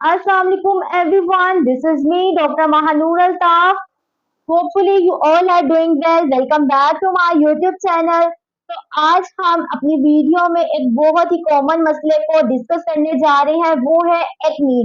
Assalamu alaikum everyone. This is me, Dr. Mahanur Altaf. Hopefully you all are doing well. Welcome back to my YouTube channel. तो आज हम अपनी video में एक बहुत ही common मसले को डिस्कस करने जा रहे हैं, वो है एक्नी।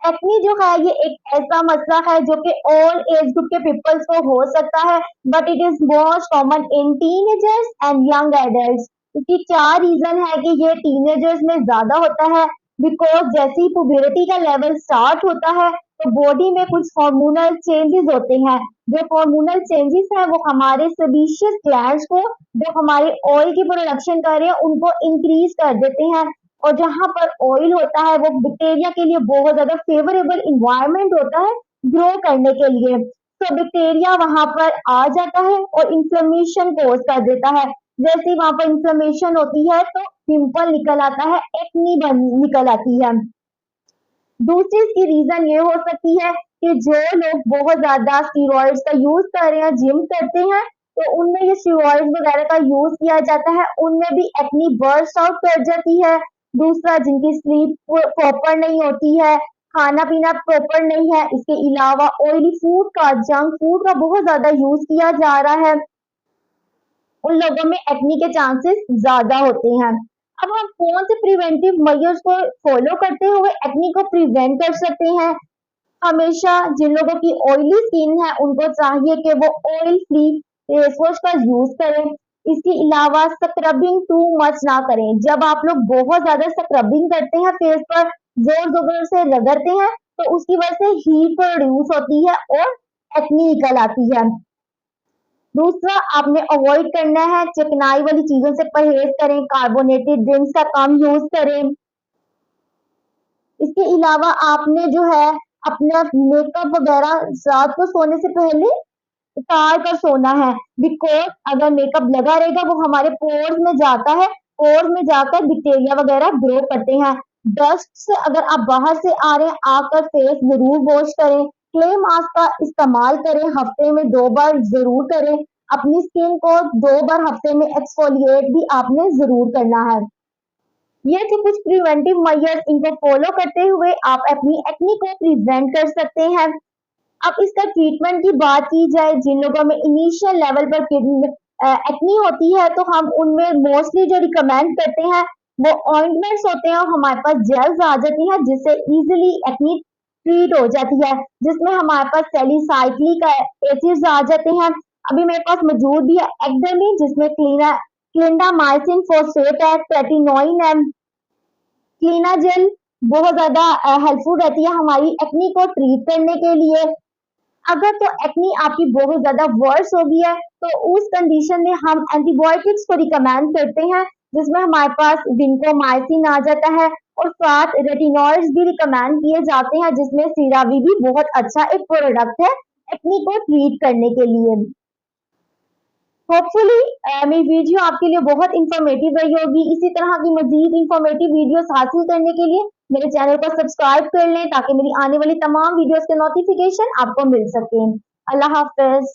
एक्नी जो है ये एक ऐसा मसला है जो कि ऑल एज ग्रुप के पीपल्स को हो सकता है, but it is most common in teenagers and young adults. इसकी क्या रीजन है कि ये टीनेजर्स में ज्यादा होता है? बिकॉज जैसे ही पुबर्टी का लेवल स्टार्ट होता है तो बॉडी में कुछ हार्मोनल चेंजेस होते हैं। जो हार्मोनल चेंजेस हैं वो हमारे सेबेशियस ग्लैंड्स को, जो हमारे ऑयल की प्रोडक्शन कर रहे हैं, उनको इंक्रीज कर देते हैं। और जहां पर ऑयल होता है वो बैक्टीरिया के लिए बहुत ज्यादा फेवरेबल इन्वायरमेंट होता है ग्रो करने के लिए। तो बैक्टीरिया वहां पर आ जाता है और इंफ्लेमेशन कोज कर देता है। जैसे वहां पर इंफ्लेमेशन होती है तो पिंपल निकल आता है, एक्नी बन निकल आती है। दूसरी इसकी रीजन ये हो सकती है कि जो लोग बहुत ज्यादा स्टीरॉइड्स का यूज कर रहे हैं, जिम करते हैं, तो उनमें ये स्टीरॉइड्स वगैरह का यूज किया जाता है, उनमें भी एक्नी बर्स्ट आउट कर जाती है। दूसरा, जिनकी स्लीप प्रॉपर नहीं होती है, खाना पीना प्रॉपर नहीं है, इसके अलावा ऑयली फूड का, जंक फूड का बहुत ज्यादा यूज किया जा रहा है, उन लोगों में एक्नी के चांसेस ज्यादा होते हैं। अब हम कौन से प्रिवेंटिव मेजर्स को फॉलो करते हुए एक्नी को प्रिवेंट कर सकते हैं? हमेशा जिन लोगों की ऑयली स्किन है उनको चाहिए कि वो ऑयल फ्री फेस वॉश का यूज करें। इसके अलावा स्क्रबिंग टू मच ना करें। जब आप लोग बहुत ज्यादा स्क्रबिंग करते हैं, फेस पर जोर जोर से रगड़ते हैं, तो उसकी वजह से हीट प्रोड्यूस होती है और एक्नी निकल आती है। दूसरा, आपने अवॉइड करना है, चिकनाई वाली चीजों से परहेज करें, कार्बोनेटेड ड्रिंक्स का कम यूज करें। इसके अलावा आपने जो है अपना मेकअप वगैरह रात को सोने से पहले उतार कर सोना है। बिकॉज अगर मेकअप लगा रहेगा वो हमारे पोर्स में जाता है, पोर्स में जाकर बैक्टीरिया वगैरह ग्रो करते हैं। डस्ट से अगर आप बाहर से आ रहे हैं, आकर फेस जरूर वॉश करें। क्ले मास्क का इस्तेमाल करें, हफ्ते में 2 बार जरूर करें। अपनी स्किन को 2 बार हफ्ते में एक्सफोलिएट भी आपने जरूर करना है। ये थे कुछ प्रिवेंटिव मेजर्स, इनको फॉलो करते हुए आप अपनी एक्नी को प्रिवेंट कर सकते हैं। अब इसका ट्रीटमेंट की बात की जाए, जिन लोगों में इनिशियल लेवल पर एक्नी होती है तो हम उनमें मोस्टली जो रिकमेंड करते हैं वो ऑइंटमेंट्स होते हैं, और हमारे पास जेल्स आ जाती हैं जिससे इजीली एक्नी ट्रीट हो जाती है, जिसमें हमारे पास सैलिसाइलिक एसिड्स आ जाते हैं। अभी मेरे पास मौजूद भी है एक्डमी, जिसमें क्लिंडामाइसिन फॉस्फेट है, रेटिनोइन है। क्लीना जेल बहुत ज्यादा हेल्पफुल रहती है हमारी एक्नी को ट्रीट करने के लिए। अगर तो एक्नी आपकी बहुत ज्यादा वर्स हो गई है तो उस कंडीशन में हम एंटीबायोटिक्स को रिकमेंड करते हैं, जिसमें हमारे पास विंकोमाइसिन आ जाता है, और साथ रेटिनॉइड्स भी रिकमेंड किए जाते हैं, जिसमें सीरावी भी बहुत अच्छा एक प्रोडक्ट है एक्नी को ट्रीट करने के लिए। होपफुली मेरी वीडियो आपके लिए बहुत इंफॉर्मेटिव रही होगी। इसी तरह की मजीद इंफॉर्मेटिव वीडियोस हासिल करने के लिए मेरे चैनल को सब्सक्राइब कर लें, ताकि मेरी आने वाली तमाम वीडियोस के नोटिफिकेशन आपको मिल सके। अल्लाह हाफिज।